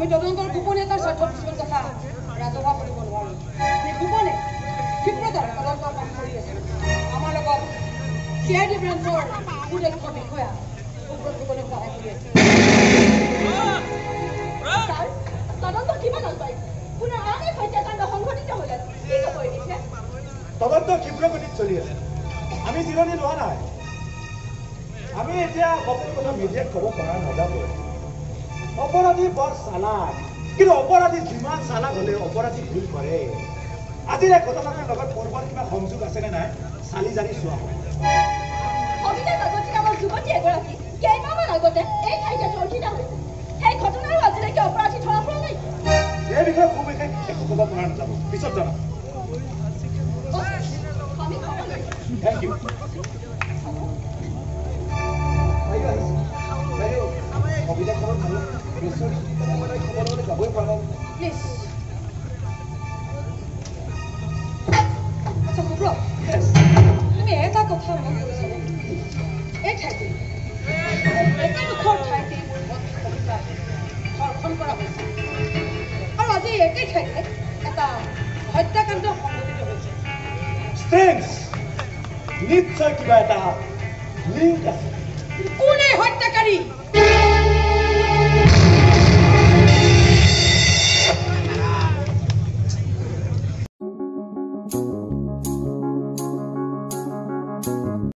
আমি তদন্তৰ গোপনীয়তাৰ স্বাৰ্থত কিছুমান কথা ৰাজহুৱা কৰিব নোৱাৰো। আমি গোপনে ক্ষিপ্ৰতাৰে তদন্তৰ কাম কৰি আছো। আমাৰ লগত CID ব্ৰাঞ্চৰ সুদক্ষ বিষয়া সুব্ৰত ফুকনে সহায় কৰি আছে। ছাৰ, তদন্ত কিমান আগবাঢ়িছে? পুনৰ আন এক হত্যাকাণ্ড সংঘটিত হ'ল। কি ক'ব এই বিষয়ে? তদন্ত ক্ষিপ্ৰ গতিত চলি আছে। আমি জিৰণি লোৱা নাই। আমি এতিয়া সকলো কথা মিডিয়াক ক'ব পৰা নাযাব। অপৰাধী বৰ চালাক, কিন্তু অপৰাধী যিমান চালাক হ'লেও অপৰাধী ভুল কৰে। আজিৰ এই ঘটনাটোৰ লগত পূৰ্বৰ কিবা সংযোগ আছেনে নাই চালি জাৰি চোৱা হয়। সবিতা কাকতি নামৰ যুৱতী এগৰাকী কেইমাহমান আগতে এই ঠাইতে ধৰ্ষিত হৈছে। সেই ঘটনাৰো আজিলৈকে অপৰাধী ধৰা পৰা নাই। এই বিষয়ে খুব বিশেষ একো ক'ব পৰা নাযাব, পিছত জনাম। আমি খবৰ লৈছোঁ। Thank U. কবিতা খবৰ ভাল খবৰলৈ যাবই পৰা নাই। প্লিজ। আচ্ছা সুব্ৰত, তুমি এটা কথা মন কৰিছানে? এই ঠাইতে একেডোখৰ ঠাইতে কবিতা ধৰ্ষণ কৰা হৈছে আৰু আজি একে ঠাইতে এটা হত্যাকাণ্ড সংঘটিত হৈছে। ষ্ট্ৰেঞ্জ, নিশ্চয় কিবা এটা লিংক আছে। কোনে হত্যাকাৰী?